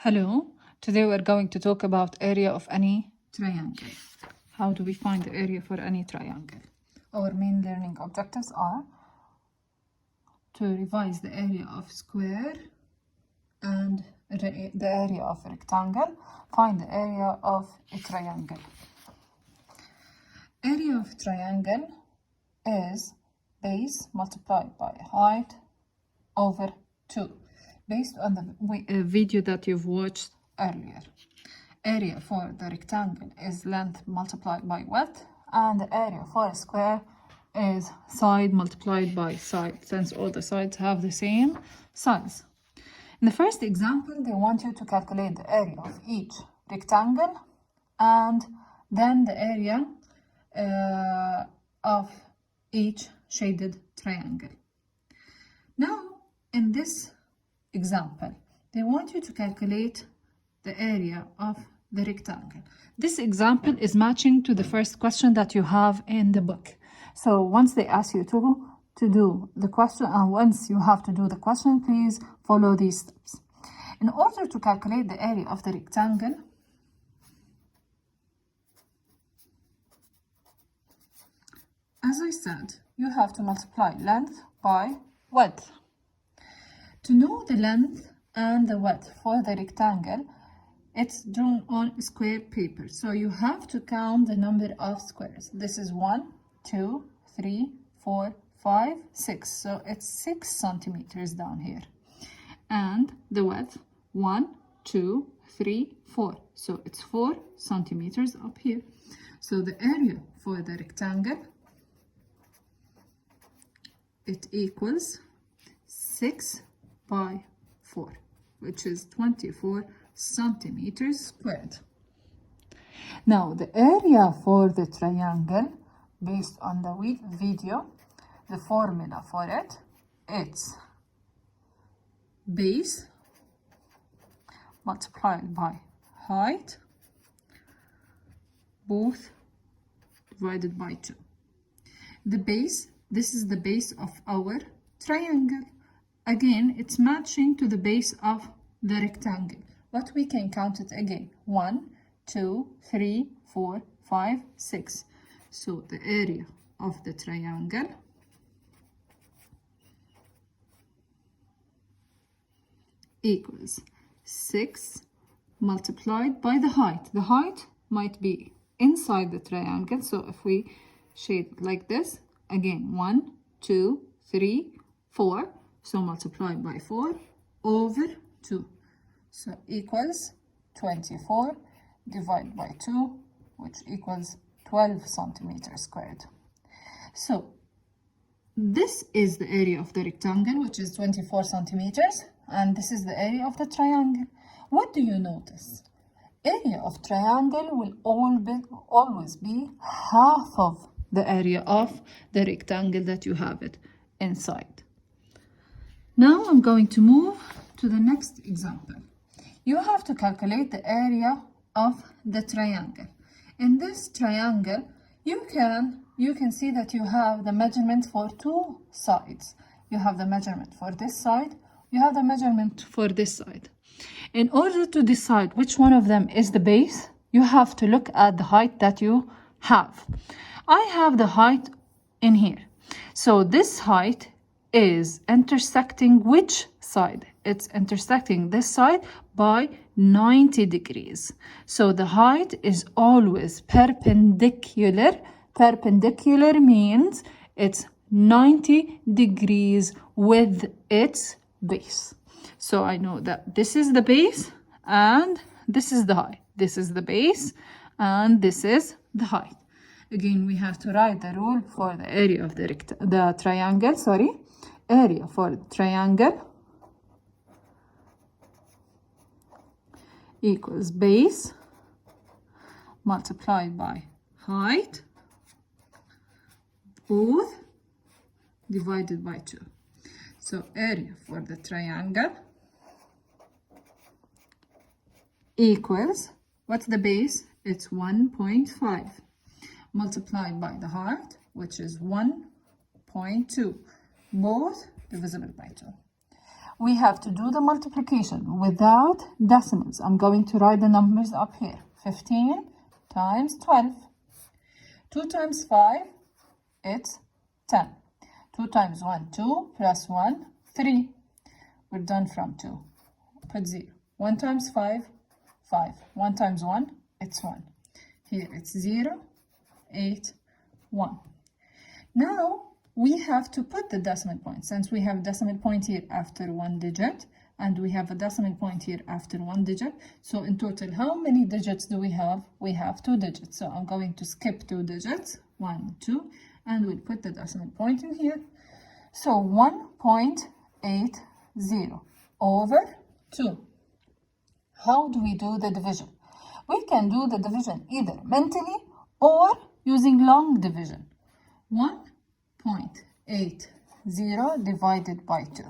Hello, today we're going to talk about area of any triangle. How do we find the area for any triangle? Our main learning objectives are to revise the area of square and the area of rectangle, find the area of a triangle. Area of triangle is base multiplied by height over 2. Based on the video that you've watched earlier. Area for the rectangle is length multiplied by width, and the area for a square is side multiplied by side, since all the sides have the same size. In the first example, they want you to calculate the area of each rectangle and then the area of each shaded triangle. Now, in this example, they want you to calculate the area of the rectangle. This example is matching to the first question that you have in the book. So once they ask you to do the question, and once you have to do the question, please follow these steps. In order to calculate the area of the rectangle, as I said, you have to multiply length by width. To know the length and the width for the rectangle, it's drawn on square paper. So you have to count the number of squares. This is 1, 2, 3, 4, 5, 6. So it's 6 centimeters down here. And the width, 1, 2, 3, 4. So it's 4 centimeters up here. So the area for the rectangle, it equals 6 by 4, which is 24 centimeters squared. Now the area for the triangle, based on the video, the formula for it, it's base multiplied by height, both divided by 2. The base, this is the base of our triangle. Again, it's matching to the base of the rectangle, but we can count it again. 1, 2, 3, 4, 5, 6. So the area of the triangle equals 6 multiplied by the height. The height might be inside the triangle, so if we shade it like this, again 1, 2, 3, 4. So multiplied by 4 over 2. So equals 24 divided by 2, which equals 12 centimeters squared. So this is the area of the rectangle, which is 24 centimeters, and this is the area of the triangle. What do you notice? Area of triangle will always be half of the area of the rectangle that you have it inside. Now I'm going to move to the next example. You have to calculate the area of the triangle. In this triangle, you can see that you have the measurement for 2 sides. You have the measurement for this side, you have the measurement for this side. In order to decide which one of them is the base, you have to look at the height that you have. I have the height in here. So this height is intersecting which side? It's intersecting this side by 90 degrees. So the height is always perpendicular. Perpendicular means it's 90 degrees with its base. So I know that this is the base and this is the height. This is the base and this is the height. Again, we have to write the rule for the area of the triangle, area for the triangle equals base multiplied by height, both divided by 2. So area for the triangle equals, what's the base? It's 1.5 multiplied by the height, which is 1.2, both divisible by 2. we have to do the multiplication without decimals. I'm going to write the numbers up here. 15 times 12. 2 times 5, it's 10. 2 times 1, 2, plus 1, 3. We're done from 2. Put 0. 1 times 5, 5. 1 times 1, it's 1. Here it's 0, 8, 1. Now, we have to put the decimal point. Since we have a decimal point here after 1 digit, and we have a decimal point here after 1 digit. So in total, how many digits do we have? We have 2 digits. So I'm going to skip 2 digits, 1, 2, and we'll put the decimal point in here. So 1.80 over 2. How do we do the division? We can do the division either mentally or using long division. 1.80 divided by 2.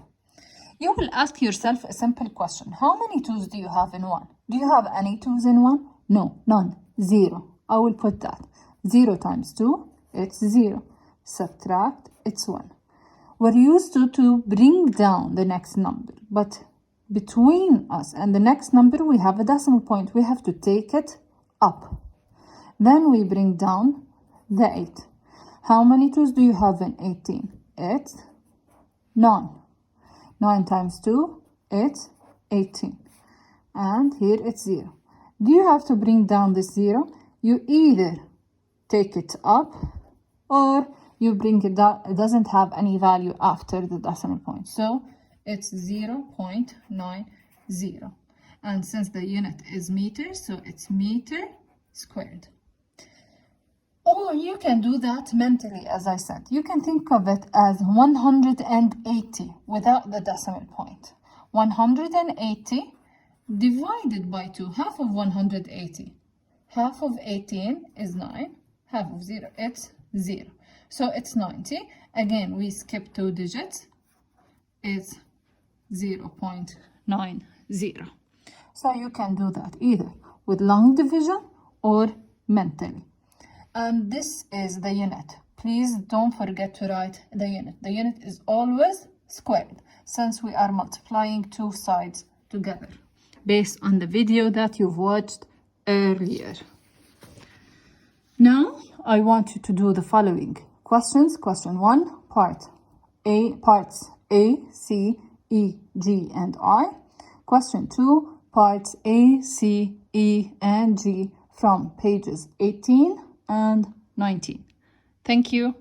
You will ask yourself a simple question. How many 2's do you have in 1? Do you have any 2's in 1? No, none. 0. I will put that. 0 times 2, it's 0. Subtract, it's 1. We're used to bring down the next number, but between us and the next number, we have a decimal point. We have to take it up. Then we bring down the 8. How many 2's do you have in 18? It's 9. 9 times 2, it's 18. And here it's 0. Do you have to bring down this 0? You either take it up or you bring it down. It doesn't have any value after the decimal point. So it's 0.90. And since the unit is meters, so it's meter squared. Or you can do that mentally, as I said. You can think of it as 180 without the decimal point. 180 divided by 2, half of 180. Half of 18 is 9, half of 0, it's 0. So it's 90. Again, we skip 2 digits. It's 0.90. So you can do that either with long division or mentally. And this is the unit. Please don't forget to write the unit. The unit is always squared since we are multiplying 2 sides together based on the video that you've watched earlier. Now, I want you to do the following questions. Question 1, parts A, C, E, G, and I. Question 2, parts A, C, E, and G from pages 18 and 19. Thank you.